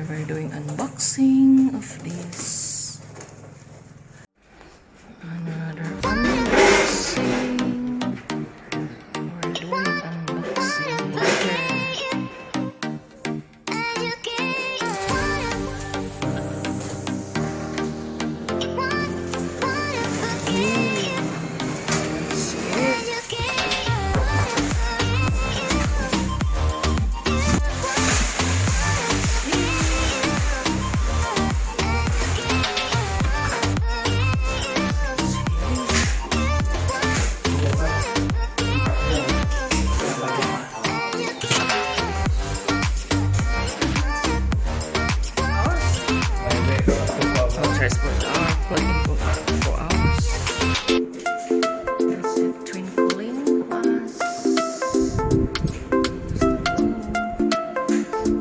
we're doing unboxing of this. Another unboxing. We're doing unboxing later. Plugging for hours. That's it, twinkling plus.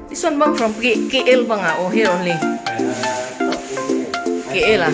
This one bang from KL ba nga? O here only? KL ah.